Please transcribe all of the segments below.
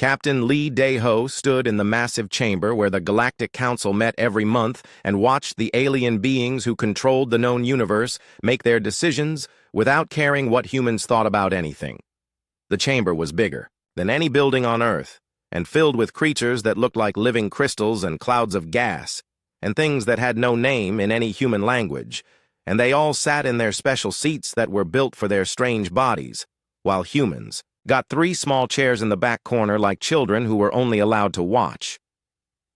Captain Lee Dae-ho stood in the massive chamber where the Galactic Council met every month and watched the alien beings who controlled the known universe make their decisions without caring what humans thought about anything. The chamber was bigger than any building on Earth, and filled with creatures that looked like living crystals and clouds of gas, and things that had no name in any human language, and they all sat in their special seats that were built for their strange bodies, while humans got 3 small chairs in the back corner like children who were only allowed to watch.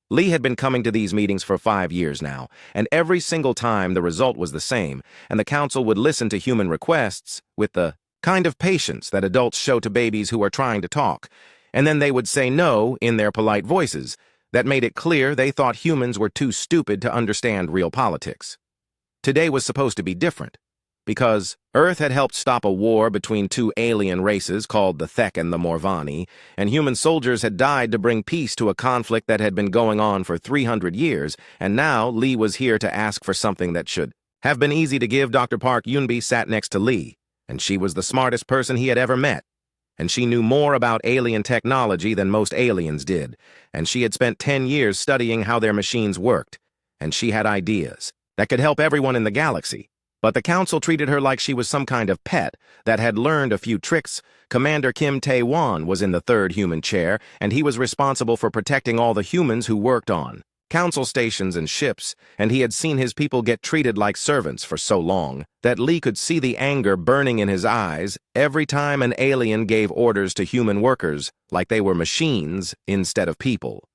Lee had been coming to these meetings for 5 years now, and every single time the result was the same, and the council would listen to human requests with the kind of patience that adults show to babies who are trying to talk, and then they would say no in their polite voices that made it clear they thought humans were too stupid to understand real politics. Today was supposed to be different, because Earth had helped stop a war between 2 alien races called the Thek and the Morvani, and human soldiers had died to bring peace to a conflict that had been going on for 300 years, and now Lee was here to ask for something that should have been easy to give. Dr. Park Yunbi sat next to Lee, and she was the smartest person he had ever met, and she knew more about alien technology than most aliens did, and she had spent 10 years studying how their machines worked, and she had ideas that could help everyone in the galaxy. But the council treated her like she was some kind of pet that had learned a few tricks. Commander Kim Tae-won was in the 3rd human chair, and he was responsible for protecting all the humans who worked on council stations and ships, and he had seen his people get treated like servants for so long that Lee could see the anger burning in his eyes every time an alien gave orders to human workers like they were machines instead of people.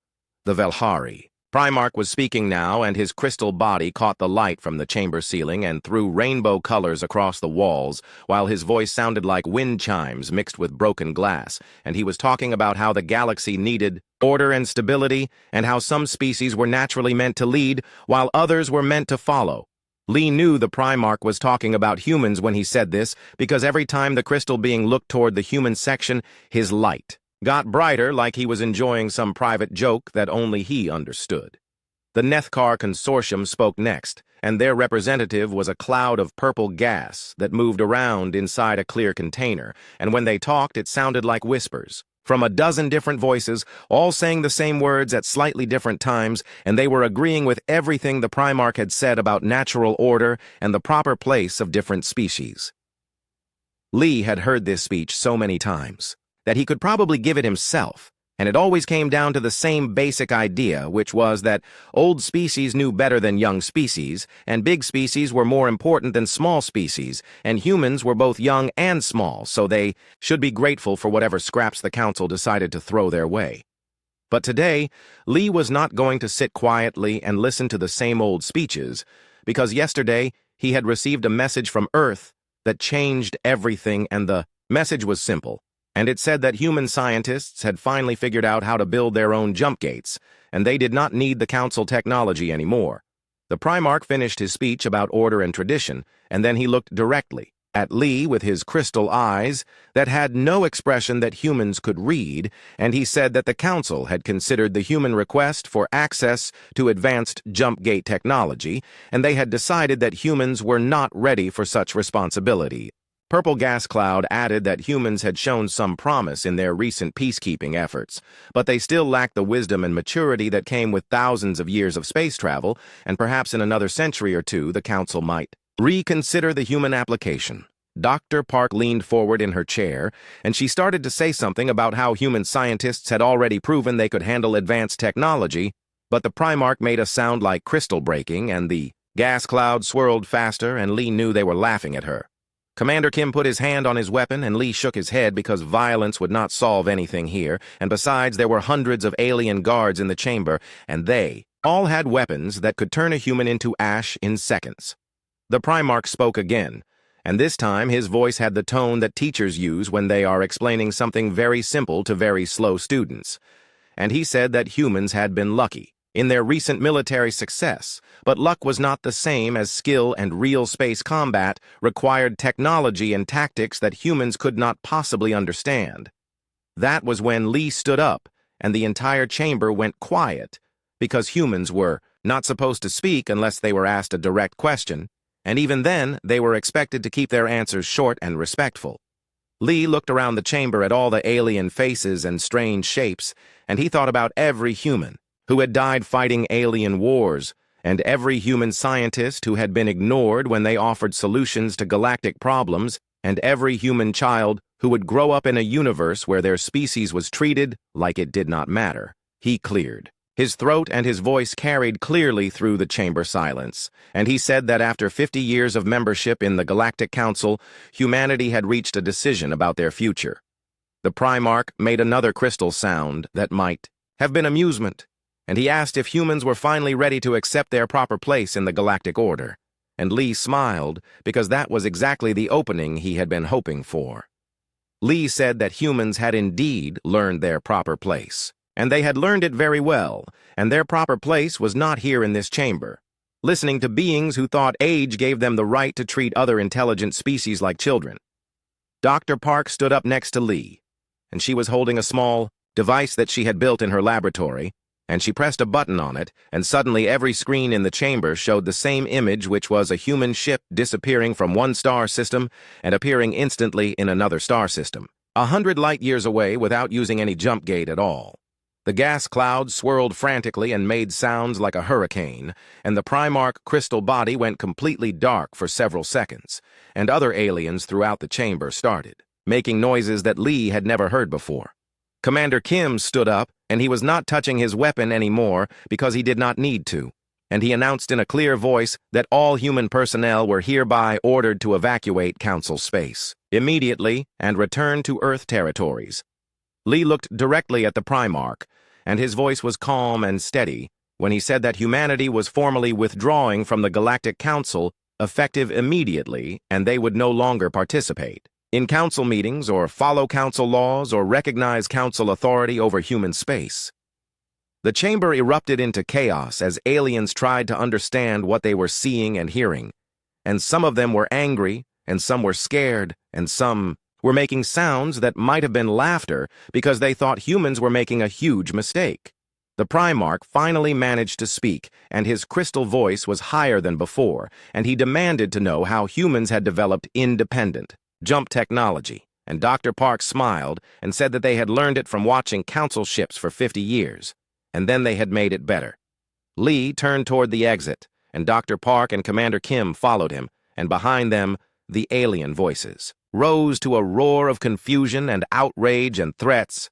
The Velhari. Primarch was speaking now, and his crystal body caught the light from the chamber ceiling and threw rainbow colors across the walls, while his voice sounded like wind chimes mixed with broken glass, and he was talking about how the galaxy needed order and stability, and how some species were naturally meant to lead, while others were meant to follow. Lee knew the Primarch was talking about humans when he said this, because every time the crystal being looked toward the human section, his light got brighter, like he was enjoying some private joke that only he understood. The Nethkar Consortium spoke next, and their representative was a cloud of purple gas that moved around inside a clear container, and when they talked it sounded like whispers, from a dozen different voices, all saying the same words at slightly different times, and they were agreeing with everything the Primarch had said about natural order and the proper place of different species. Lee had heard this speech so many times that he could probably give it himself, and it always came down to the same basic idea, which was that old species knew better than young species, and big species were more important than small species, and humans were both young and small, so they should be grateful for whatever scraps the council decided to throw their way. But today, Lee was not going to sit quietly and listen to the same old speeches, because yesterday he had received a message from Earth that changed everything, and the message was simple. And it said that human scientists had finally figured out how to build their own jump gates, and they did not need the council technology anymore. The Primarch finished his speech about order and tradition, and then he looked directly at Lee with his crystal eyes that had no expression that humans could read, and he said that the council had considered the human request for access to advanced jump gate technology, and they had decided that humans were not ready for such responsibility. Purple Gas Cloud added that humans had shown some promise in their recent peacekeeping efforts, but they still lacked the wisdom and maturity that came with thousands of years of space travel, and perhaps in another century or two the council might reconsider the human application. Dr. Park leaned forward in her chair, and she started to say something about how human scientists had already proven they could handle advanced technology, but the Primarch made a sound like crystal breaking, and the gas cloud swirled faster, and Lee knew they were laughing at her. Commander Kim put his hand on his weapon, and Lee shook his head because violence would not solve anything here, and besides there were hundreds of alien guards in the chamber, and they all had weapons that could turn a human into ash in seconds. The Primarch spoke again, and this time his voice had the tone that teachers use when they are explaining something very simple to very slow students. And he said that humans had been lucky in their recent military success, but luck was not the same as skill, and real space combat required technology and tactics that humans could not possibly understand. That was when Lee stood up, and the entire chamber went quiet, because humans were not supposed to speak unless they were asked a direct question, and even then they were expected to keep their answers short and respectful. Lee looked around the chamber at all the alien faces and strange shapes, and he thought about every human who had died fighting alien wars, and every human scientist who had been ignored when they offered solutions to galactic problems, and every human child who would grow up in a universe where their species was treated like it did not matter. He cleared. His throat and his voice carried clearly through the chamber silence, and he said that after 50 years of membership in the Galactic Council, humanity had reached a decision about their future. The Primarch made another crystal sound that might have been amusement, and he asked if humans were finally ready to accept their proper place in the galactic order. And Lee smiled, because that was exactly the opening he had been hoping for. Lee said that humans had indeed learned their proper place, and they had learned it very well, and their proper place was not here in this chamber, listening to beings who thought age gave them the right to treat other intelligent species like children. Dr. Park stood up next to Lee, and she was holding a small device that she had built in her laboratory, and she pressed a button on it, and suddenly every screen in the chamber showed the same image, which was a human ship disappearing from one star system and appearing instantly in another star system, 100 light-years away without using any jump gate at all. The gas clouds swirled frantically and made sounds like a hurricane, and the Primarch crystal body went completely dark for several seconds, and other aliens throughout the chamber started, making noises that Lee had never heard before. Commander Kim stood up, and he was not touching his weapon anymore because he did not need to, and he announced in a clear voice that all human personnel were hereby ordered to evacuate Council space immediately and return to Earth territories. Lee looked directly at the Primarch, and his voice was calm and steady when he said that humanity was formally withdrawing from the Galactic Council effective immediately, and they would no longer participate in council meetings or follow council laws or recognize council authority over human space. The chamber erupted into chaos as aliens tried to understand what they were seeing and hearing, and some of them were angry, and some were scared, and some were making sounds that might have been laughter because they thought humans were making a huge mistake. The Primarch finally managed to speak, and his crystal voice was higher than before, and he demanded to know how humans had developed independent jump technology, and Dr. Park smiled and said that they had learned it from watching council ships for 50 years, and then they had made it better. Lee turned toward the exit, and Dr. Park and Commander Kim followed him, and behind them, the alien voices rose to a roar of confusion and outrage and threats.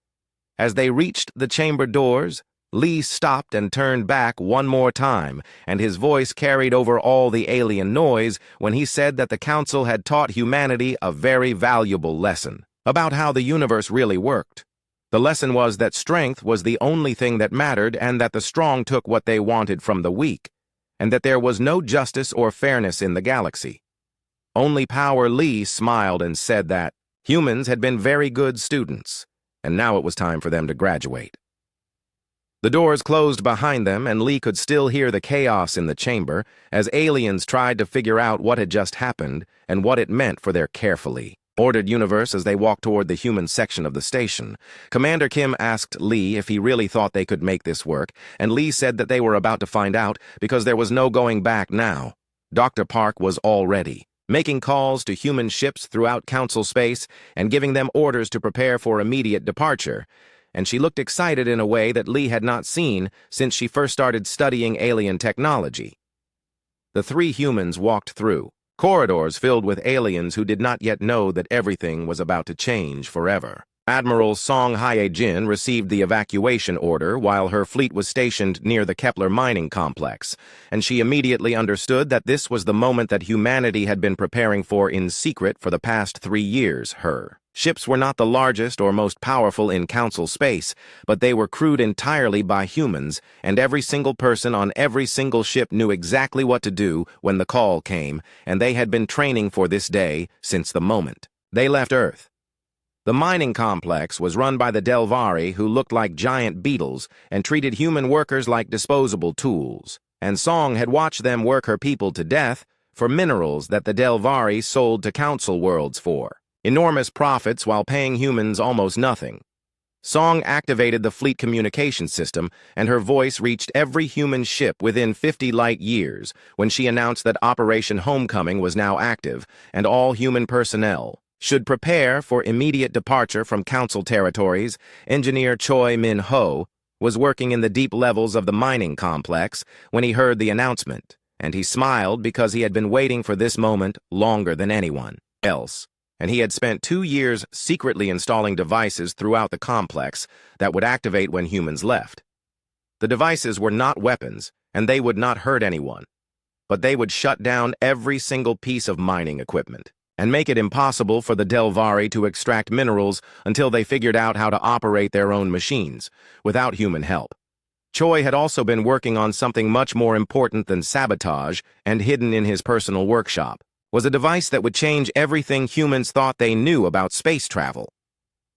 As they reached the chamber doors, Lee stopped and turned back one more time, and his voice carried over all the alien noise when he said that the Council had taught humanity a very valuable lesson about how the universe really worked. The lesson was that strength was the only thing that mattered, and that the strong took what they wanted from the weak, and that there was no justice or fairness in the galaxy. Only Power Lee smiled and said that humans had been very good students, and now it was time for them to graduate. The doors closed behind them, and Lee could still hear the chaos in the chamber as aliens tried to figure out what had just happened and what it meant for their carefully ordered universe. As they walked toward the human section of the station, Commander Kim asked Lee if he really thought they could make this work, and Lee said that they were about to find out because there was no going back now. Dr. Park was already making calls to human ships throughout Council space and giving them orders to prepare for immediate departure, and she looked excited in a way that Lee had not seen since she first started studying alien technology. The three humans walked through corridors filled with aliens who did not yet know that everything was about to change forever. Admiral Song Hye-jin received the evacuation order while her fleet was stationed near the Kepler mining complex, and she immediately understood that this was the moment that humanity had been preparing for in secret for the past 3 years. Her ships were not the largest or most powerful in Council space, but they were crewed entirely by humans, and every single person on every single ship knew exactly what to do when the call came, and they had been training for this day since the moment they left Earth. The mining complex was run by the Delvari, who looked like giant beetles and treated human workers like disposable tools, and Song had watched them work her people to death for minerals that the Delvari sold to Council worlds for enormous profits while paying humans almost nothing. Song activated the fleet communication system, and her voice reached every human ship within 50 light years when she announced that Operation Homecoming was now active, and all human personnel should prepare for immediate departure from Council territories, Engineer Choi Min-ho was working in the deep levels of the mining complex when he heard the announcement, and he smiled because he had been waiting for this moment longer than anyone else, and he had spent 2 years secretly installing devices throughout the complex that would activate when humans left. The devices were not weapons, and they would not hurt anyone, but they would shut down every single piece of mining equipment and make it impossible for the Delvari to extract minerals until they figured out how to operate their own machines, without human help. Choi had also been working on something much more important than sabotage, and hidden in his personal workshop was a device that would change everything humans thought they knew about space travel.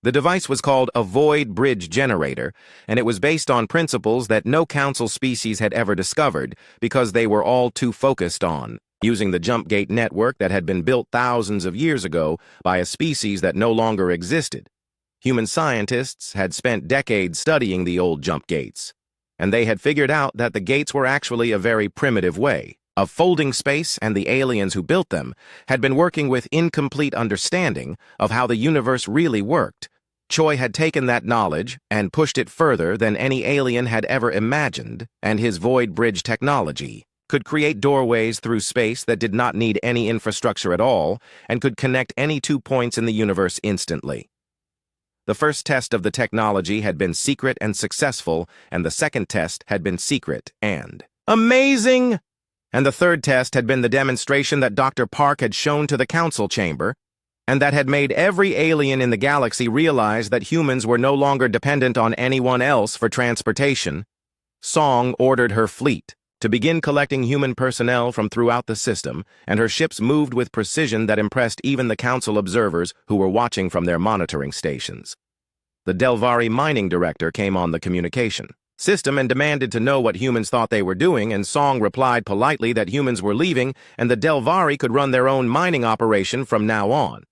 The device was called a void bridge generator, and it was based on principles that no council species had ever discovered because they were all too focused on using the jump gate network that had been built thousands of years ago by a species that no longer existed. Human scientists had spent decades studying the old jump gates, and they had figured out that the gates were actually a very primitive way of folding space, and the aliens who built them had been working with incomplete understanding of how the universe really worked. Choi had taken that knowledge and pushed it further than any alien had ever imagined, and his void bridge technology could create doorways through space that did not need any infrastructure at all and could connect any 2 points in the universe instantly. The first test of the technology had been secret and successful, and the second test had been secret and amazing. And the third test had been the demonstration that Dr. Park had shown to the council chamber, and that had made every alien in the galaxy realize that humans were no longer dependent on anyone else for transportation. Song ordered her fleet to begin collecting human personnel from throughout the system, and her ships moved with precision that impressed even the council observers who were watching from their monitoring stations. The Delvari mining director came on the communication system and demanded to know what humans thought they were doing, and Song replied politely that humans were leaving and the Delvari could run their own mining operation from now on.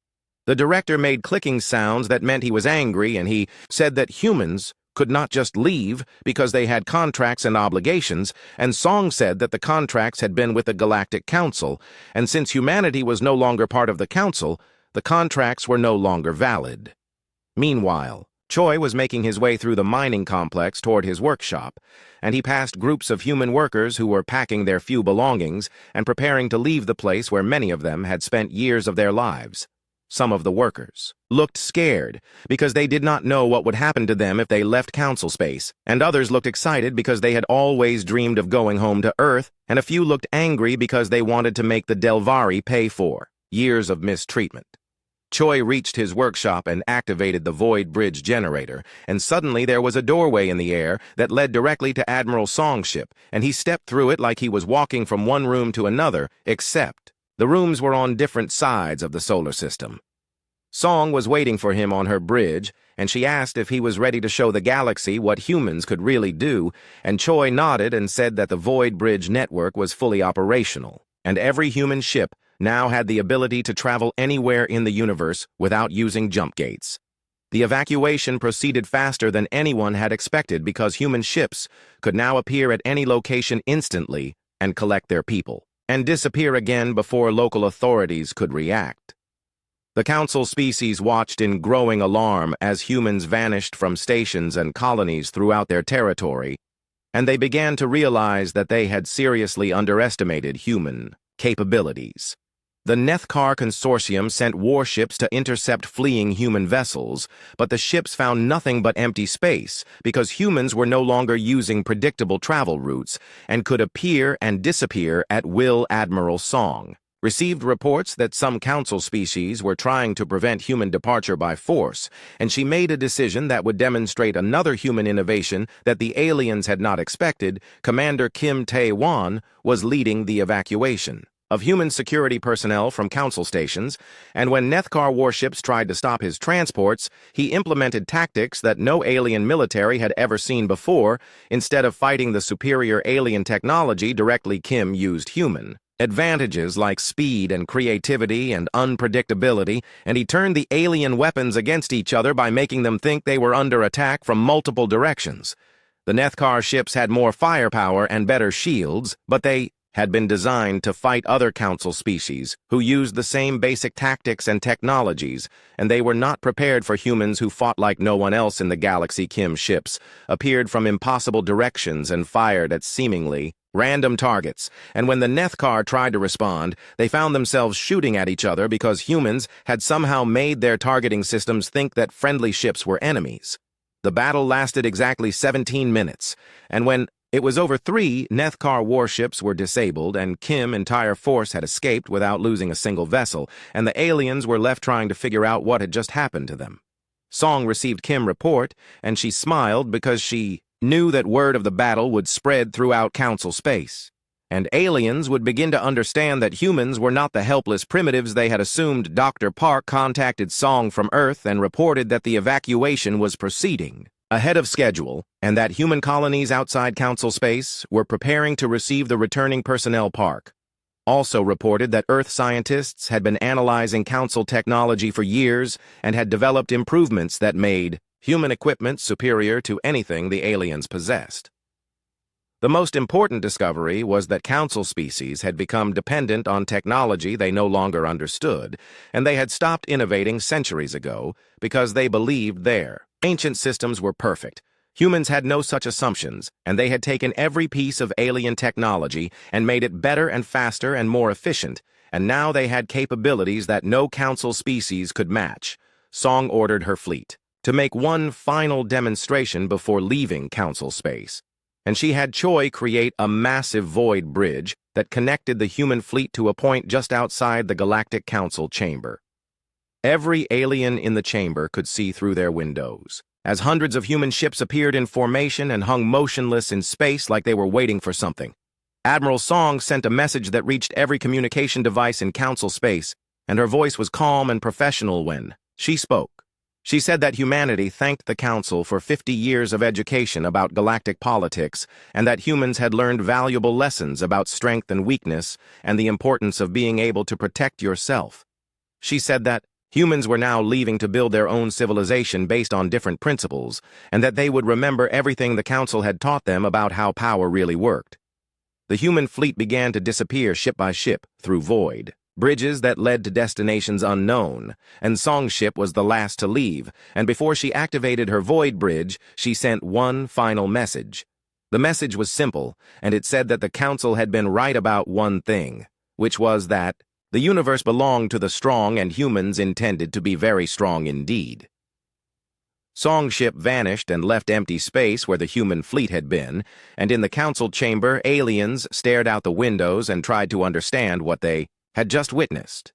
The director made clicking sounds that meant he was angry, and he said that humans could not just leave because they had contracts and obligations, and Song said that the contracts had been with the Galactic Council, and since humanity was no longer part of the Council, the contracts were no longer valid. Meanwhile, Choi was making his way through the mining complex toward his workshop, and he passed groups of human workers who were packing their few belongings and preparing to leave the place where many of them had spent years of their lives. Some of the workers looked scared because they did not know what would happen to them if they left council space, and others looked excited because they had always dreamed of going home to Earth, and a few looked angry because they wanted to make the Delvari pay for years of mistreatment. Choi reached his workshop and activated the void bridge generator, and suddenly there was a doorway in the air that led directly to Admiral Song's ship, and he stepped through it like he was walking from one room to another, except the rooms were on different sides of the solar system. Song was waiting for him on her bridge, and she asked if he was ready to show the galaxy what humans could really do, and Choi nodded and said that the void bridge network was fully operational, and every human ship now had the ability to travel anywhere in the universe without using jump gates. The evacuation proceeded faster than anyone had expected because human ships could now appear at any location instantly and collect their people, and disappear again before local authorities could react. The council species watched in growing alarm as humans vanished from stations and colonies throughout their territory, and they began to realize that they had seriously underestimated human capabilities. The Nethkar Consortium sent warships to intercept fleeing human vessels, but the ships found nothing but empty space because humans were no longer using predictable travel routes and could appear and disappear at will. Admiral Song received reports that some council species were trying to prevent human departure by force, and she made a decision that would demonstrate another human innovation that the aliens had not expected. Commander Kim Tae-won was leading the evacuation of human security personnel from council stations, and when Nethkar warships tried to stop his transports, he implemented tactics that no alien military had ever seen before. Instead of fighting the superior alien technology directly, Kim used human advantages like speed and creativity and unpredictability, and he turned the alien weapons against each other by making them think they were under attack from multiple directions. The Nethkar ships had more firepower and better shields, but they had been designed to fight other Council species who used the same basic tactics and technologies, and they were not prepared for humans who fought like no one else in the galaxy. Kim ships appeared from impossible directions and fired at seemingly random targets, and when the Nethkar tried to respond, they found themselves shooting at each other because humans had somehow made their targeting systems think that friendly ships were enemies. The battle lasted exactly 17 minutes, and when it was over, 3 Nethkar warships were disabled, and Kim's entire force had escaped without losing a single vessel, and the aliens were left trying to figure out what had just happened to them. Song received Kim's report, and she smiled because she knew that word of the battle would spread throughout Council space, and aliens would begin to understand that humans were not the helpless primitives they had assumed. Dr. Park contacted Song from Earth and reported that the evacuation was proceeding ahead of schedule, and that human colonies outside Council space were preparing to receive the returning personnel. Park also reported that Earth scientists had been analyzing Council technology for years and had developed improvements that made human equipment superior to anything the aliens possessed. The most important discovery was that Council species had become dependent on technology they no longer understood, and they had stopped innovating centuries ago because they believed their ancient systems were perfect. Humans had no such assumptions, and they had taken every piece of alien technology and made it better and faster and more efficient, and now they had capabilities that no Council species could match. Song ordered her fleet to make one final demonstration before leaving Council space, and she had Choi create a massive void bridge that connected the human fleet to a point just outside the Galactic Council chamber. Every alien in the chamber could see through their windows, as hundreds of human ships appeared in formation and hung motionless in space like they were waiting for something. Admiral Song sent a message that reached every communication device in Council space, and her voice was calm and professional when she spoke. She said that humanity thanked the Council for 50 years of education about galactic politics, and that humans had learned valuable lessons about strength and weakness and the importance of being able to protect yourself. She said that humans were now leaving to build their own civilization based on different principles, and that they would remember everything the Council had taught them about how power really worked. The human fleet began to disappear ship by ship through void bridges that led to destinations unknown, and Song's ship was the last to leave, and before she activated her void bridge, she sent one final message. The message was simple, and it said that the Council had been right about one thing, which was that the universe belonged to the strong and humans intended to be very strong indeed. Song's ship vanished and left empty space where the human fleet had been, and in the Council chamber, aliens stared out the windows and tried to understand what they had just witnessed.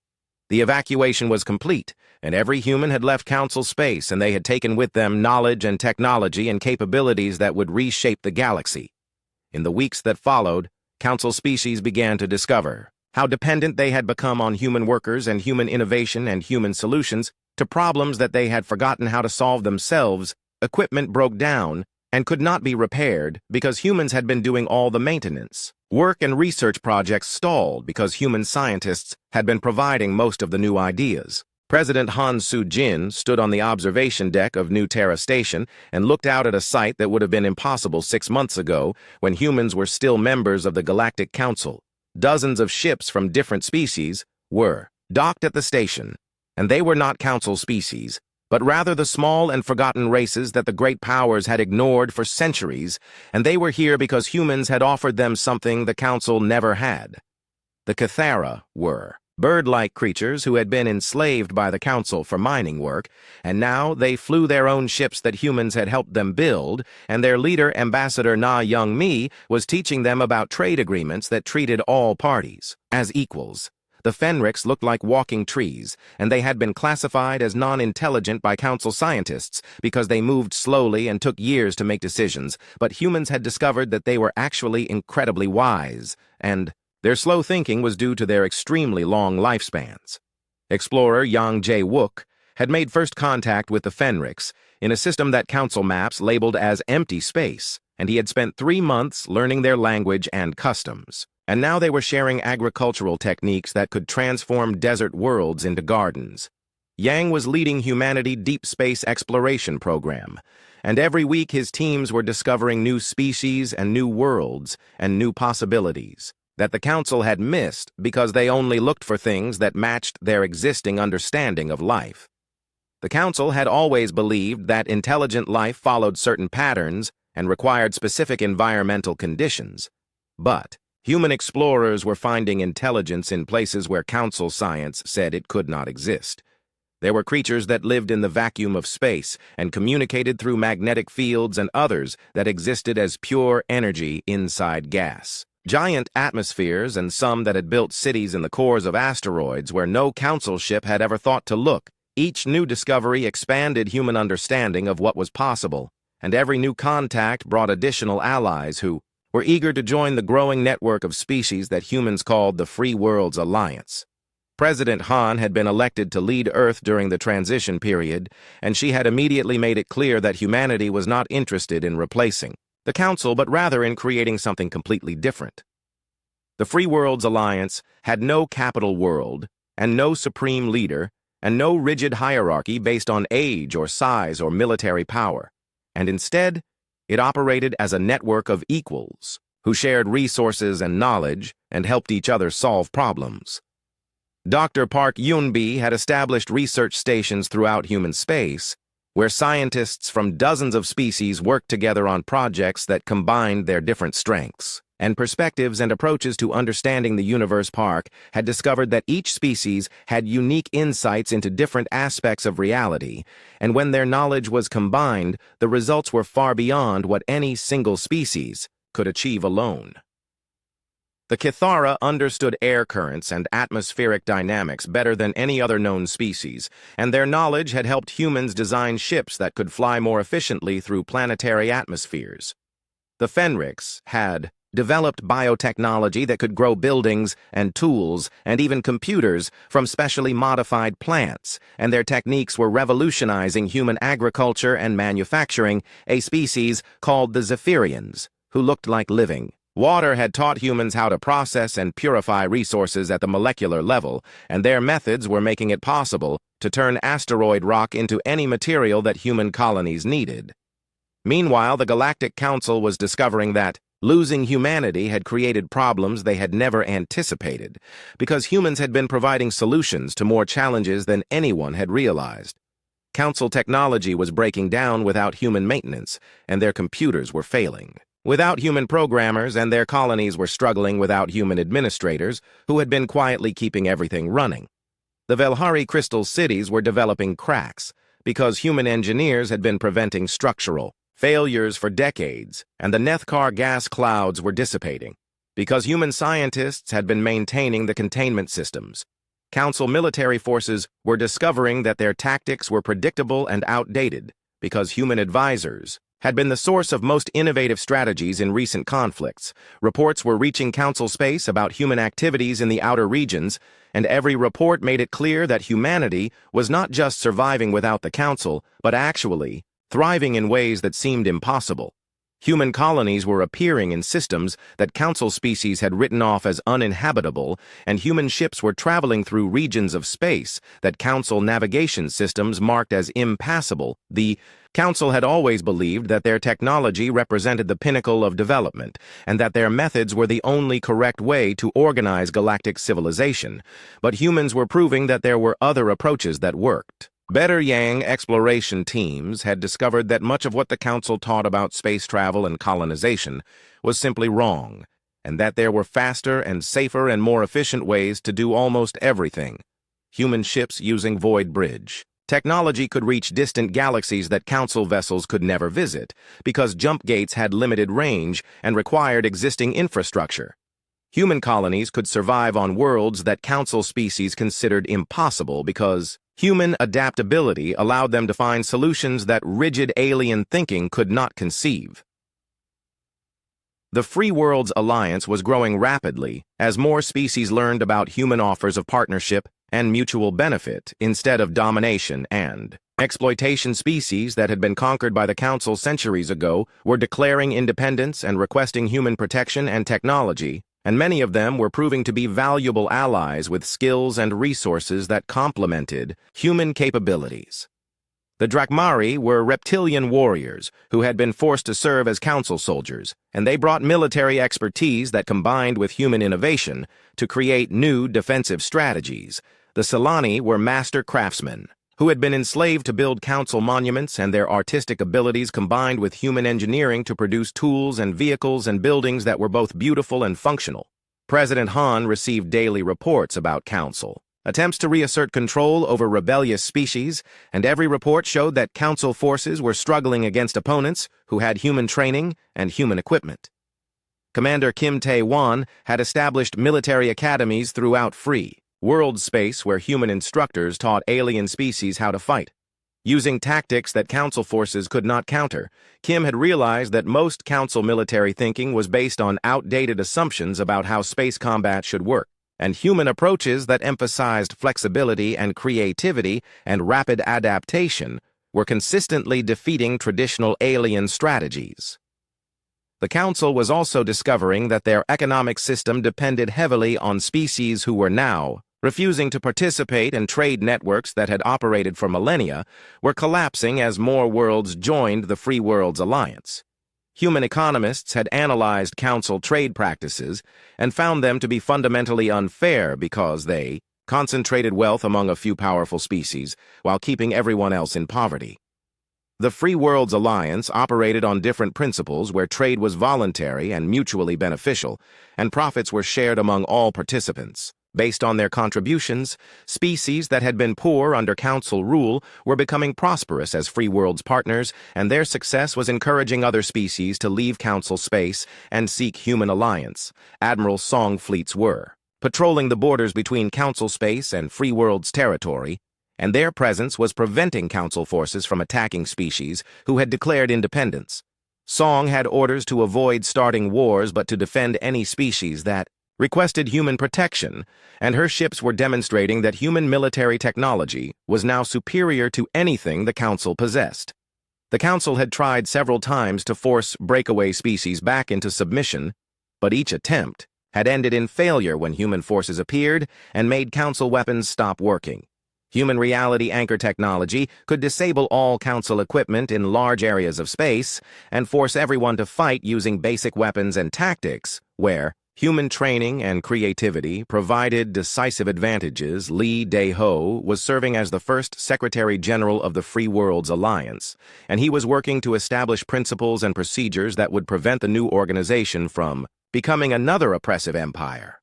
The evacuation was complete, and every human had left Council space, and they had taken with them knowledge and technology and capabilities that would reshape the galaxy. In the weeks that followed, Council species began to discover how dependent they had become on human workers and human innovation and human solutions to problems that they had forgotten how to solve themselves. Equipment broke down and could not be repaired because humans had been doing all the maintenance. Work and research projects stalled because human scientists had been providing most of the new ideas. President Han Soo-jin stood on the observation deck of New Terra Station and looked out at a sight that would have been impossible 6 months ago when humans were still members of the Galactic Council. Dozens of ships from different species were docked at the station, and they were not Council species, but rather the small and forgotten races that the great powers had ignored for centuries, and they were here because humans had offered them something the Council never had. The Cathara were bird-like creatures who had been enslaved by the Council for mining work, and now they flew their own ships that humans had helped them build, and their leader, Ambassador Na Young-mi, was teaching them about trade agreements that treated all parties as equals. The Fenrics looked like walking trees, and they had been classified as non-intelligent by Council scientists because they moved slowly and took years to make decisions, but humans had discovered that they were actually incredibly wise, and their slow thinking was due to their extremely long lifespans. Explorer Yang Jae-wook had made first contact with the Fenrics in a system that Council maps labeled as empty space, and he had spent 3 months learning their language and customs. And now they were sharing agricultural techniques that could transform desert worlds into gardens. Yang was leading humanity's deep space exploration program, and every week his teams were discovering new species and new worlds and new possibilities. that the Council had missed because they only looked for things that matched their existing understanding of life. The Council had always believed that intelligent life followed certain patterns and required specific environmental conditions. But human explorers were finding intelligence in places where Council science said it could not exist. There were creatures that lived in the vacuum of space and communicated through magnetic fields, and others that existed as pure energy inside gas. Giant atmospheres, and some that had built cities in the cores of asteroids where no Council ship had ever thought to look. Each new discovery expanded human understanding of what was possible, and every new contact brought additional allies who were eager to join the growing network of species that humans called the Free Worlds Alliance. President Han had been elected to lead Earth during the transition period, and she had immediately made it clear that humanity was not interested in replacing the Council, but rather in creating something completely different. The Free Worlds Alliance had no capital world, and no supreme leader, and no rigid hierarchy based on age or size or military power, and instead, it operated as a network of equals who shared resources and knowledge and helped each other solve problems. Dr. Park Yun-bi had established research stations throughout human space, where scientists from dozens of species worked together on projects that combined their different strengths and perspectives and approaches to understanding the universe. Park had discovered that each species had unique insights into different aspects of reality, and when their knowledge was combined, the results were far beyond what any single species could achieve alone. The Kithara understood air currents and atmospheric dynamics better than any other known species, and their knowledge had helped humans design ships that could fly more efficiently through planetary atmospheres. The Fenrics had developed biotechnology that could grow buildings and tools and even computers from specially modified plants, and their techniques were revolutionizing human agriculture and manufacturing. A species called the Zephyrians, who looked like living water, had taught humans how to process and purify resources at the molecular level, and their methods were making it possible to turn asteroid rock into any material that human colonies needed. Meanwhile, the Galactic Council was discovering that losing humanity had created problems they had never anticipated, because humans had been providing solutions to more challenges than anyone had realized. Council technology was breaking down without human maintenance, and their computers were failing. Without human programmers, and their colonies were struggling without human administrators, who had been quietly keeping everything running. The Velhari crystal cities were developing cracks, because human engineers had been preventing structural failures for decades, and the Nethkar gas clouds were dissipating, because human scientists had been maintaining the containment systems. Council military forces were discovering that their tactics were predictable and outdated, because human advisors had been the source of most innovative strategies in recent conflicts. Reports were reaching Council space about human activities in the outer regions, and every report made it clear that humanity was not just surviving without the Council, but actually thriving in ways that seemed impossible. Human colonies were appearing in systems that Council species had written off as uninhabitable, and human ships were traveling through regions of space that Council navigation systems marked as impassable. The Council had always believed that their technology represented the pinnacle of development, and that their methods were the only correct way to organize galactic civilization, but humans were proving that there were other approaches that worked. Better Yang exploration teams had discovered that much of what the Council taught about space travel and colonization was simply wrong, and that there were faster and safer and more efficient ways to do almost everything. Human ships using Void Bridge technology could reach distant galaxies that Council vessels could never visit, because jump gates had limited range and required existing infrastructure. Human colonies could survive on worlds that Council species considered impossible because human adaptability allowed them to find solutions that rigid alien thinking could not conceive. The Free Worlds Alliance was growing rapidly as more species learned about human offers of partnership and mutual benefit instead of domination and exploitation. Species that had been conquered by the Council centuries ago were declaring independence and requesting human protection and technology, and many of them were proving to be valuable allies with skills and resources that complemented human capabilities. The Drakmari were reptilian warriors who had been forced to serve as council soldiers, and they brought military expertise that combined with human innovation to create new defensive strategies. The Solani were master craftsmen who had been enslaved to build council monuments, and their artistic abilities combined with human engineering to produce tools and vehicles and buildings that were both beautiful and functional. President Han received daily reports about council, attempts to reassert control over rebellious species, and every report showed that council forces were struggling against opponents who had human training and human equipment. Commander Kim Tae-won had established military academies throughout free world space where human instructors taught alien species how to fight. Using tactics that council forces could not counter, Kim had realized that most council military thinking was based on outdated assumptions about how space combat should work, and human approaches that emphasized flexibility and creativity and rapid adaptation were consistently defeating traditional alien strategies. The Council was also discovering that their economic system depended heavily on species who were now refusing to participate, and trade networks that had operated for millennia were collapsing as more worlds joined the Free Worlds Alliance. Human economists had analyzed Council trade practices and found them to be fundamentally unfair because they concentrated wealth among a few powerful species while keeping everyone else in poverty. The Free Worlds Alliance operated on different principles where trade was voluntary and mutually beneficial, and profits were shared among all participants. Based on their contributions, species that had been poor under Council rule were becoming prosperous as Free World's partners, and their success was encouraging other species to leave Council space and seek human alliance. Admiral Song fleets were patrolling the borders between Council space and Free World's territory, and their presence was preventing Council forces from attacking species who had declared independence. Song had orders to avoid starting wars but to defend any species that requested human protection, and her ships were demonstrating that human military technology was now superior to anything the Council possessed. The Council had tried several times to force breakaway species back into submission, but each attempt had ended in failure when human forces appeared and made Council weapons stop working. Human reality anchor technology could disable all Council equipment in large areas of space and force everyone to fight using basic weapons and tactics, where human training and creativity provided decisive advantages. Lee Dae-ho was serving as the first Secretary General of the Free Worlds Alliance, and he was working to establish principles and procedures that would prevent the new organization from becoming another oppressive empire.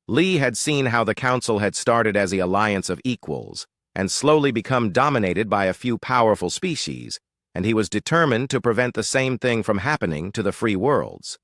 Lee had seen how the Council had started as an alliance of equals and slowly become dominated by a few powerful species, and he was determined to prevent the same thing from happening to the Free Worlds.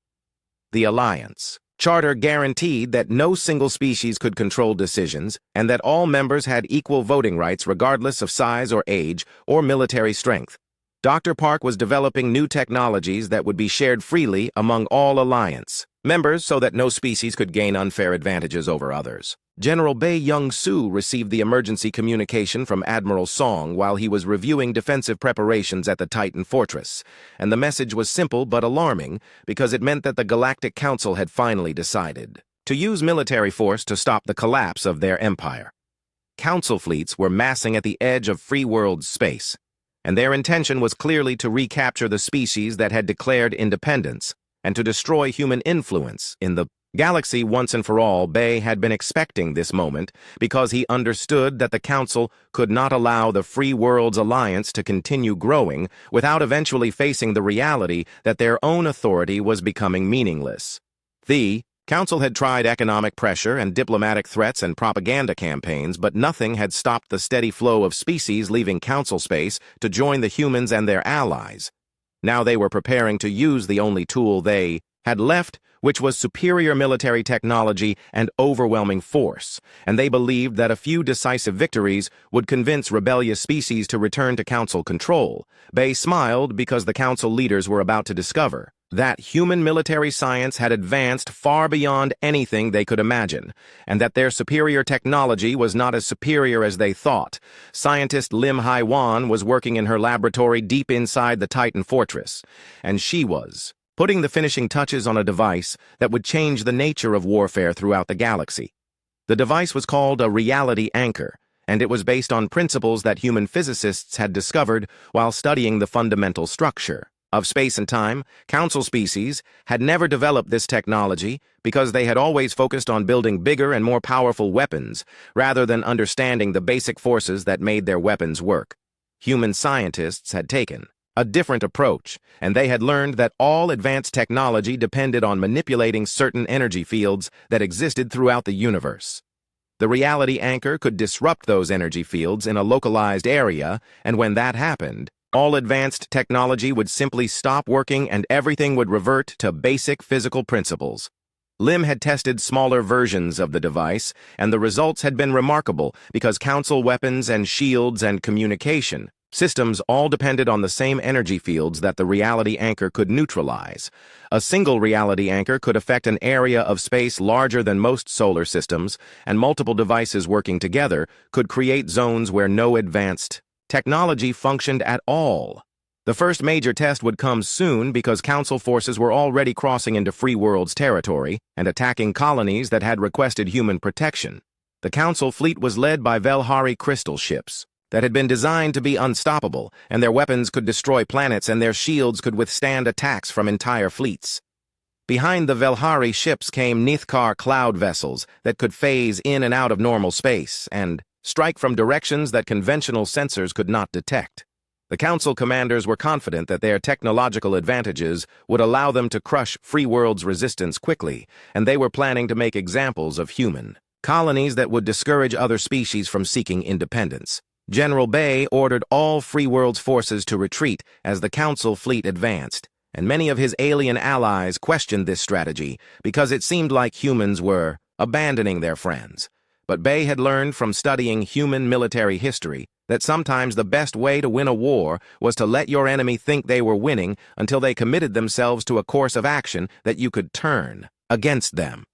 The Alliance Charter guaranteed that no single species could control decisions and that all members had equal voting rights regardless of size or age or military strength. Dr. Park was developing new technologies that would be shared freely among all Alliance members so that no species could gain unfair advantages over others. General Bae Young-soo received the emergency communication from Admiral Song while he was reviewing defensive preparations at the Titan Fortress, and the message was simple but alarming because it meant that the Galactic Council had finally decided to use military force to stop the collapse of their empire. Council fleets were massing at the edge of Free World space, and their intention was clearly to recapture the species that had declared independence and to destroy human influence in the galaxy once and for all. Bae had been expecting this moment because he understood that the Council could not allow the Free Worlds Alliance to continue growing without eventually facing the reality that their own authority was becoming meaningless. The Council had tried economic pressure and diplomatic threats and propaganda campaigns, but nothing had stopped the steady flow of species leaving Council space to join the humans and their allies. Now they were preparing to use the only tool they had left, which was superior military technology and overwhelming force, and they believed that a few decisive victories would convince rebellious species to return to Council control. Bae smiled because the Council leaders were about to discover that human military science had advanced far beyond anything they could imagine, and that their superior technology was not as superior as they thought. Scientist Lim Hai-wan was working in her laboratory deep inside the Titan Fortress, and she was putting the finishing touches on a device that would change the nature of warfare throughout the galaxy. The device was called a reality anchor, and it was based on principles that human physicists had discovered while studying the fundamental structure of space and time. Council species had never developed this technology because they had always focused on building bigger and more powerful weapons rather than understanding the basic forces that made their weapons work. Human scientists had taken a different approach, and they had learned that all advanced technology depended on manipulating certain energy fields that existed throughout the universe. The reality anchor could disrupt those energy fields in a localized area, and when that happened, all advanced technology would simply stop working and everything would revert to basic physical principles. Lim had tested smaller versions of the device, and the results had been remarkable because Council weapons and shields and communication systems all depended on the same energy fields that the reality anchor could neutralize. A single reality anchor could affect an area of space larger than most solar systems, and multiple devices working together could create zones where no advanced technology functioned at all. The first major test would come soon because Council forces were already crossing into Free World's territory and attacking colonies that had requested human protection. The Council fleet was led by Velhari crystal ships that had been designed to be unstoppable, and their weapons could destroy planets and their shields could withstand attacks from entire fleets. Behind the Velhari ships came Nithkar cloud vessels that could phase in and out of normal space and strike from directions that conventional sensors could not detect. The Council commanders were confident that their technological advantages would allow them to crush Free World's resistance quickly, and they were planning to make examples of human colonies that would discourage other species from seeking independence. General Bay ordered all Free World's forces to retreat as the Council fleet advanced, and many of his alien allies questioned this strategy because it seemed like humans were abandoning their friends. But Bay had learned from studying human military history that sometimes the best way to win a war was to let your enemy think they were winning until they committed themselves to a course of action that you could turn against them.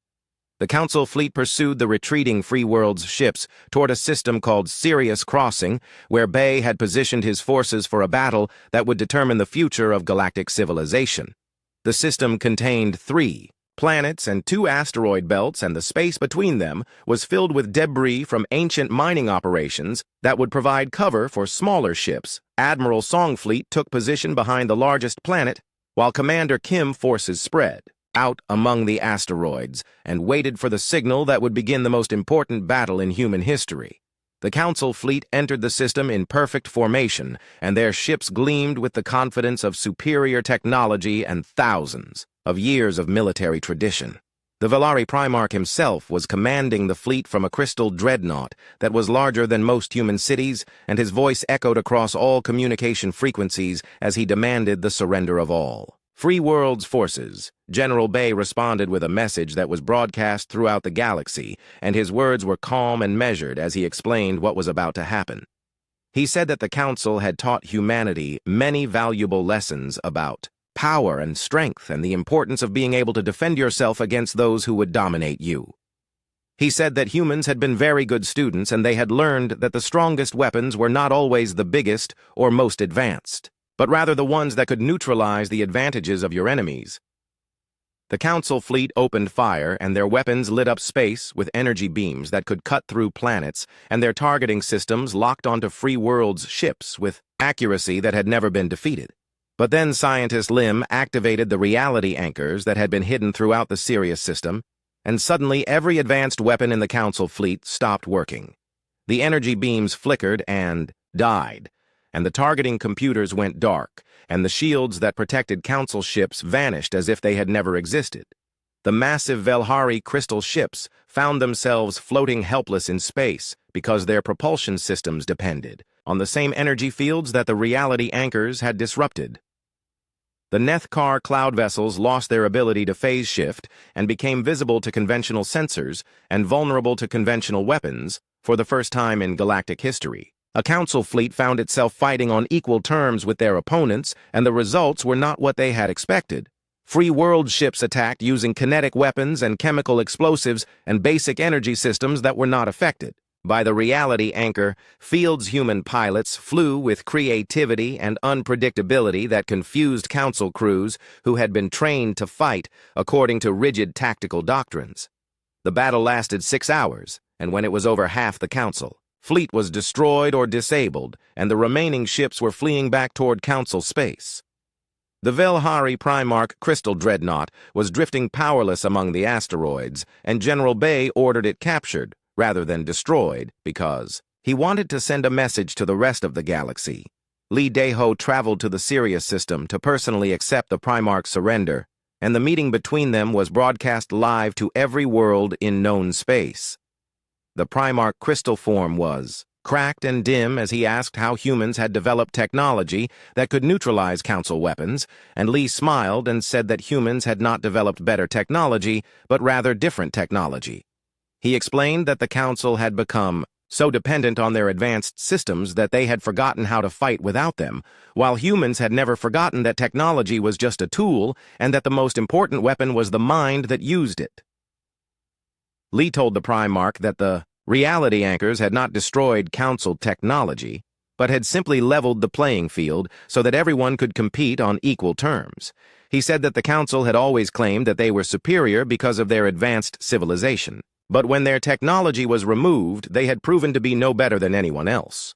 The Council fleet pursued the retreating Free World's ships toward a system called Sirius Crossing, where Bay had positioned his forces for a battle that would determine the future of galactic civilization. The system contained 3 planets and 2 asteroid belts, and the space between them was filled with debris from ancient mining operations that would provide cover for smaller ships. Admiral Song Fleet took position behind the largest planet, while Commander Kim forces spread out among the asteroids and waited for the signal that would begin the most important battle in human history. The Council fleet entered the system in perfect formation, and their ships gleamed with the confidence of superior technology and thousands of years of military tradition. The Velari Primarch himself was commanding the fleet from a crystal dreadnought that was larger than most human cities, and his voice echoed across all communication frequencies as he demanded the surrender of all Free World's forces. General Bay responded with a message that was broadcast throughout the galaxy, and his words were calm and measured as he explained what was about to happen. He said that the Council had taught humanity many valuable lessons about power and strength and the importance of being able to defend yourself against those who would dominate you. He said that humans had been very good students and they had learned that the strongest weapons were not always the biggest or most advanced, but rather the ones that could neutralize the advantages of your enemies. The Council fleet opened fire, and their weapons lit up space with energy beams that could cut through planets, and their targeting systems locked onto Free World's ships with accuracy that had never been defeated. But then scientist Lim activated the reality anchors that had been hidden throughout the Sirius system, and suddenly every advanced weapon in the Council fleet stopped working. The energy beams flickered and died, and the targeting computers went dark, and the shields that protected Council ships vanished as if they had never existed. The massive Velhari crystal ships found themselves floating helpless in space because their propulsion systems depended on the same energy fields that the reality anchors had disrupted. The Nethkar cloud vessels lost their ability to phase shift and became visible to conventional sensors and vulnerable to conventional weapons for the first time in galactic history. A Council fleet found itself fighting on equal terms with their opponents, and the results were not what they had expected. Free World ships attacked using kinetic weapons and chemical explosives and basic energy systems that were not affected by the reality anchor. Field's human pilots flew with creativity and unpredictability that confused Council crews who had been trained to fight according to rigid tactical doctrines. The battle lasted 6 hours, and when it was over, half the Council fleet was destroyed or disabled, and the remaining ships were fleeing back toward Council space. The Velhari Primarch Crystal Dreadnought was drifting powerless among the asteroids, and General Bay ordered it captured, rather than destroyed, because he wanted to send a message to the rest of the galaxy. Lee Daeho traveled to the Sirius system to personally accept the Primarch's surrender, and the meeting between them was broadcast live to every world in known space. The Primarch crystal form was cracked and dim as he asked how humans had developed technology that could neutralize Council weapons, and Lee smiled and said that humans had not developed better technology, but rather different technology. He explained that the Council had become so dependent on their advanced systems that they had forgotten how to fight without them, while humans had never forgotten that technology was just a tool and that the most important weapon was the mind that used it. Lee told the Primarch that the reality anchors had not destroyed Council technology, but had simply leveled the playing field so that everyone could compete on equal terms. He said that the Council had always claimed that they were superior because of their advanced civilization, but when their technology was removed, they had proven to be no better than anyone else.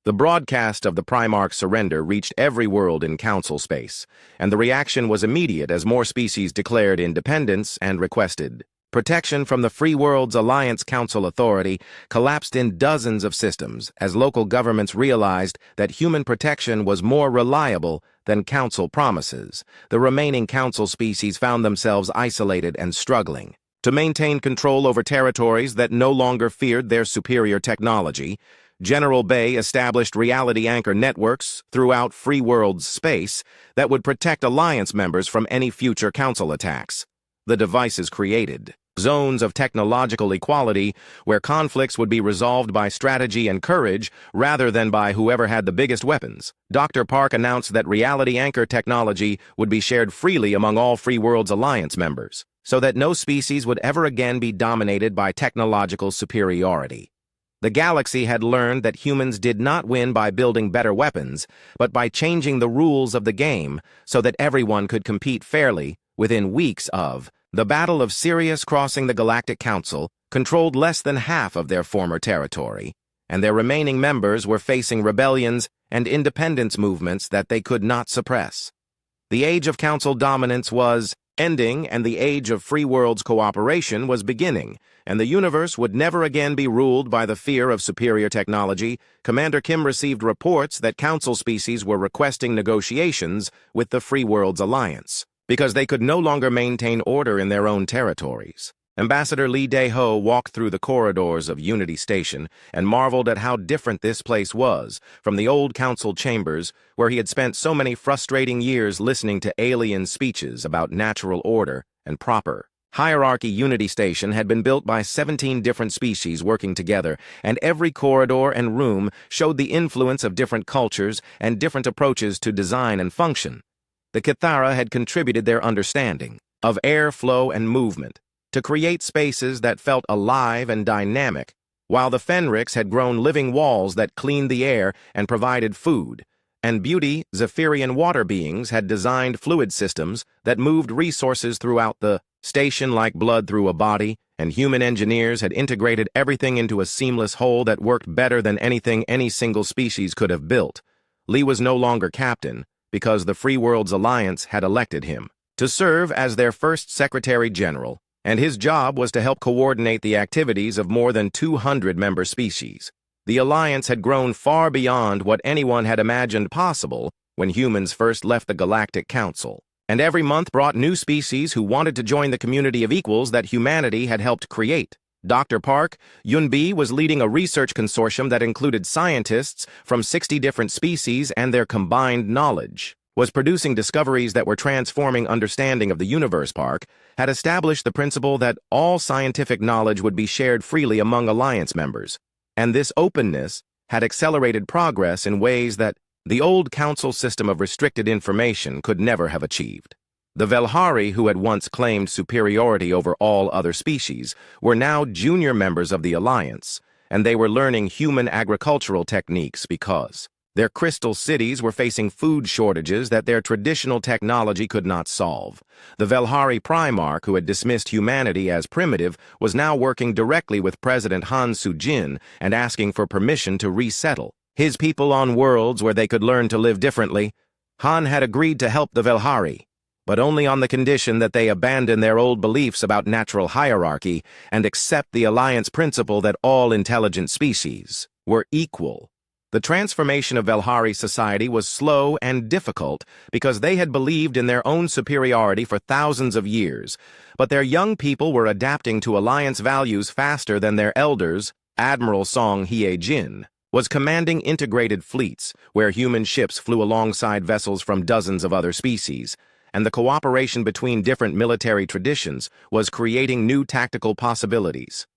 The broadcast of the Primarch's surrender reached every world in Council space, and the reaction was immediate as more species declared independence and requested protection from the Free Worlds Alliance. Council authority collapsed in dozens of systems as local governments realized that human protection was more reliable than Council promises. The remaining Council species found themselves isolated and struggling. To maintain control over territories that no longer feared their superior technology, General Bay established reality anchor networks throughout Free Worlds space that would protect Alliance members from any future Council attacks. The devices created zones of technological equality where conflicts would be resolved by strategy and courage rather than by whoever had the biggest weapons. Dr. Park announced that reality anchor technology would be shared freely among all Free Worlds Alliance members, so that no species would ever again be dominated by technological superiority. The galaxy had learned that humans did not win by building better weapons, but by changing the rules of the game so that everyone could compete fairly. Within weeks of the Battle of Sirius crossing the Galactic Council controlled less than half of their former territory, and their remaining members were facing rebellions and independence movements that they could not suppress. The age of Council dominance was ending, and the age of Free Worlds cooperation was beginning, and the universe would never again be ruled by the fear of superior technology. Commander Kim received reports that Council species were requesting negotiations with the Free Worlds Alliance, because they could no longer maintain order in their own territories. Ambassador Lee Daeho walked through the corridors of Unity Station and marveled at how different this place was from the old Council chambers where he had spent so many frustrating years listening to alien speeches about natural order and proper hierarchy. Unity Station had been built by 17 different species working together, and every corridor and room showed the influence of different cultures and different approaches to design and function. The Cathara had contributed their understanding of air flow and movement to create spaces that felt alive and dynamic, while the Fenrix had grown living walls that cleaned the air and provided food, and Beauty, Zephyrian water beings had designed fluid systems that moved resources throughout the station like blood through a body, and human engineers had integrated everything into a seamless whole that worked better than anything any single species could have built. Lee was no longer captain, because the Free Worlds Alliance had elected him to serve as their first Secretary General, and his job was to help coordinate the activities of more than 200 member species. The Alliance had grown far beyond what anyone had imagined possible when humans first left the Galactic Council, and every month brought new species who wanted to join the community of equals that humanity had helped create. Dr. Park Yunbi was leading a research consortium that included scientists from 60 different species, and their combined knowledge was producing discoveries that were transforming understanding of the universe. Park had established the principle that all scientific knowledge would be shared freely among Alliance members, and this openness had accelerated progress in ways that the old Council system of restricted information could never have achieved. The Velhari, who had once claimed superiority over all other species, were now junior members of the Alliance, and they were learning human agricultural techniques because Their crystal cities were facing food shortages that their traditional technology could not solve. The Velhari Primarch, who had dismissed humanity as primitive, was now working directly with President Han Sujin and asking for permission to resettle his people on worlds where they could learn to live differently. Han had agreed to help the Velhari, but only on the condition that they abandon their old beliefs about natural hierarchy and accept the alliance principle that all intelligent species were equal. The transformation of Velhari society was slow and difficult because they had believed in their own superiority for thousands of years, but their young people were adapting to alliance values faster than their elders. Admiral Song Hye-jin was commanding integrated fleets where human ships flew alongside vessels from dozens of other species, and the cooperation between different military traditions was creating new tactical possibilities.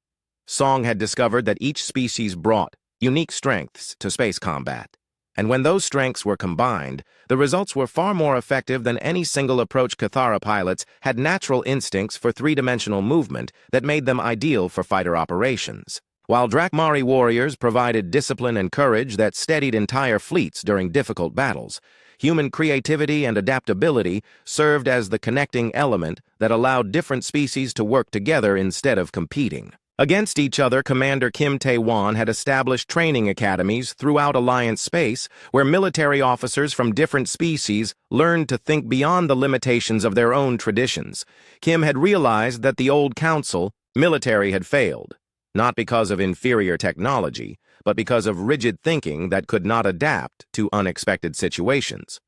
Song had discovered that each species brought unique strengths to space combat, and when those strengths were combined, the results were far more effective than any single approach. Cathara pilots had natural instincts for three-dimensional movement that made them ideal for fighter operations, while Drakmari warriors provided discipline and courage that steadied entire fleets during difficult battles. Human creativity and adaptability served as the connecting element that allowed different species to work together instead of competing against each other. Commander Kim Tae-won had established training academies throughout Alliance space where military officers from different species learned to think beyond the limitations of their own traditions. Kim had realized that the old council military had failed, not because of inferior technology, but because of rigid thinking that could not adapt to unexpected situations.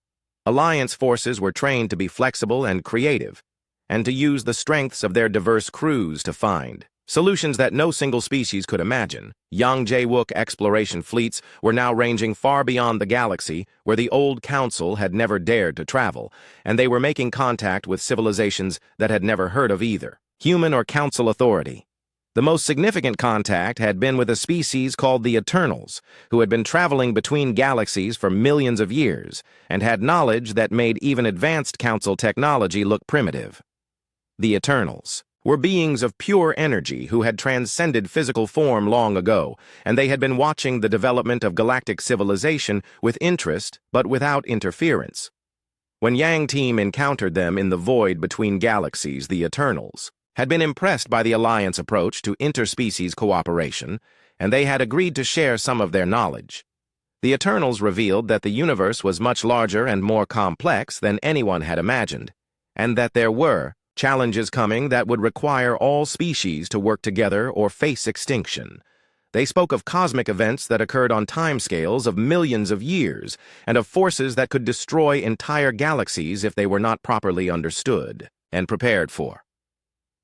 Alliance forces were trained to be flexible and creative, and to use the strengths of their diverse crews to find solutions that no single species could imagine. Young Jae-wook exploration fleets were now ranging far beyond the galaxy where the old council had never dared to travel, and they were making contact with civilizations that had never heard of either human or council authority. The most significant contact had been with a species called the Eternals, who had been traveling between galaxies for millions of years and had knowledge that made even advanced council technology look primitive. The Eternals were beings of pure energy who had transcended physical form long ago, and they had been watching the development of galactic civilization with interest but without interference. When Yang Team encountered them in the void between galaxies, the Eternals had been impressed by the Alliance approach to interspecies cooperation, and they had agreed to share some of their knowledge. The Eternals revealed that the universe was much larger and more complex than anyone had imagined, and that there were challenges coming that would require all species to work together or face extinction. They spoke of cosmic events that occurred on timescales of millions of years, and of forces that could destroy entire galaxies if they were not properly understood and prepared for.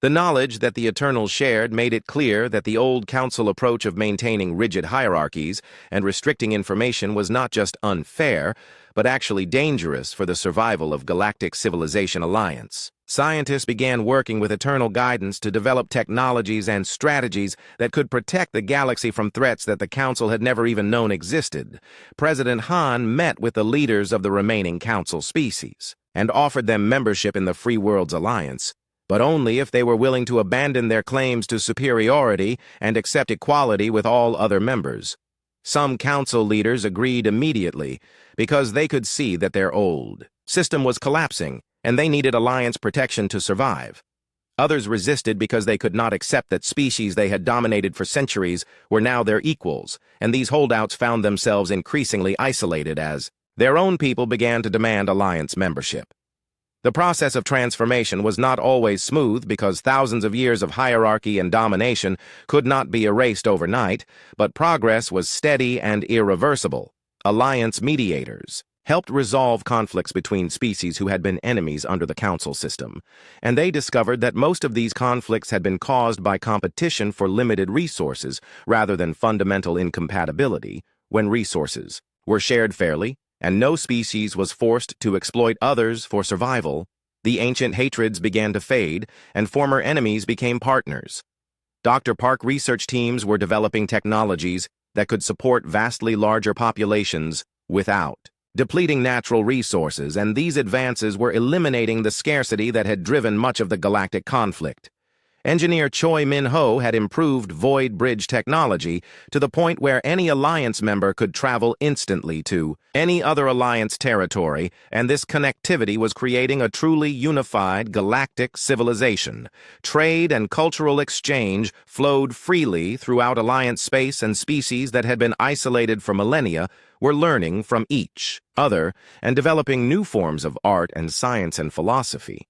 The knowledge that the Eternals shared made it clear that the old council approach of maintaining rigid hierarchies and restricting information was not just unfair, but actually dangerous for the survival of Galactic Civilization Alliance. Scientists began working with Eternal guidance to develop technologies and strategies that could protect the galaxy from threats that the Council had never even known existed. President Han met with the leaders of the remaining Council species and offered them membership in the Free Worlds Alliance, but only if they were willing to abandon their claims to superiority and accept equality with all other members. Some council leaders agreed immediately because they could see that their old system was collapsing and they needed alliance protection to survive. Others resisted because they could not accept that species they had dominated for centuries were now their equals, and these holdouts found themselves increasingly isolated as their own people began to demand alliance membership. The process of transformation was not always smooth because thousands of years of hierarchy and domination could not be erased overnight, but progress was steady and irreversible. Alliance mediators helped resolve conflicts between species who had been enemies under the council system, and they discovered that most of these conflicts had been caused by competition for limited resources rather than fundamental incompatibility. When resources were shared fairly, and no species was forced to exploit others for survival, the ancient hatreds began to fade, and former enemies became partners. Dr. Park research teams were developing technologies that could support vastly larger populations without depleting natural resources, and these advances were eliminating the scarcity that had driven much of the galactic conflict. Engineer Choi Min-ho had improved void bridge technology to the point where any Alliance member could travel instantly to any other Alliance territory, and this connectivity was creating a truly unified galactic civilization. Trade and cultural exchange flowed freely throughout Alliance space, and species that had been isolated for millennia were learning from each other and developing new forms of art and science and philosophy.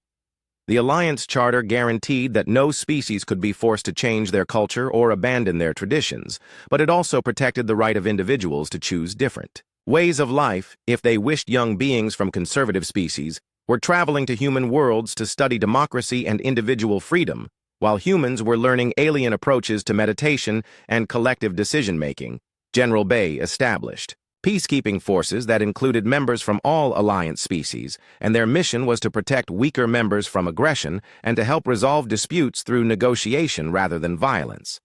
The Alliance Charter guaranteed that no species could be forced to change their culture or abandon their traditions, but it also protected the right of individuals to choose different ways of life if they wished. Young beings from conservative species were traveling to human worlds to study democracy and individual freedom, while humans were learning alien approaches to meditation and collective decision-making. General Bay established peacekeeping forces that included members from all Alliance species, and their mission was to protect weaker members from aggression and to help resolve disputes through negotiation rather than violence.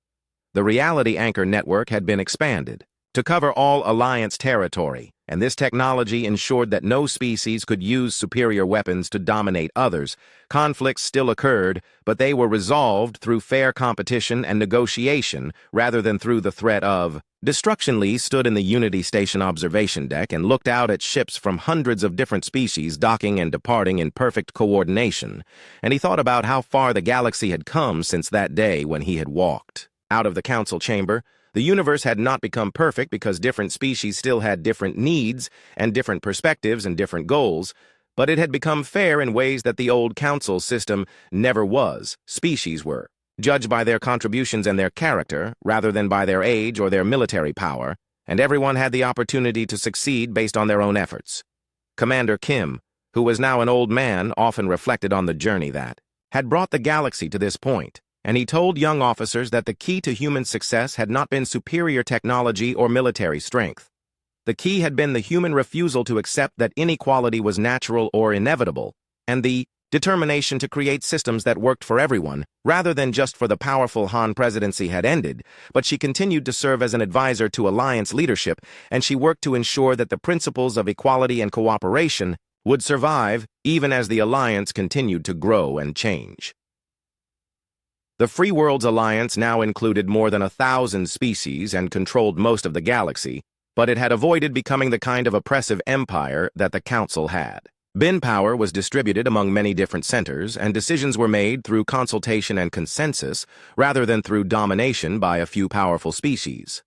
The Reality Anchor network had been expanded to cover all Alliance territory, and this technology ensured that no species could use superior weapons to dominate others. Conflicts still occurred, but they were resolved through fair competition and negotiation rather than through the threat of destruction. Lee stood in the Unity Station observation deck and looked out at ships from hundreds of different species docking and departing in perfect coordination, and he thought about how far the galaxy had come since that day when he had walked out of the council chamber. The universe had not become perfect because different species still had different needs and different perspectives and different goals, but it had become fair in ways that the old council system never was. Species were judged by their contributions and their character, rather than by their age or their military power, and everyone had the opportunity to succeed based on their own efforts. Commander Kim, who was now an old man, often reflected on the journey that had brought the galaxy to this point, and he told young officers that the key to human success had not been superior technology or military strength. The key had been the human refusal to accept that inequality was natural or inevitable, and the determination to create systems that worked for everyone, rather than just for the powerful. Han presidency had ended, but she continued to serve as an advisor to Alliance leadership, and she worked to ensure that the principles of equality and cooperation would survive even as the Alliance continued to grow and change. The Free Worlds Alliance now included more than 1,000 species and controlled most of the galaxy, but it had avoided becoming the kind of oppressive empire that the Council had. Bin power was distributed among many different centers, and decisions were made through consultation and consensus, rather than through domination by a few powerful species.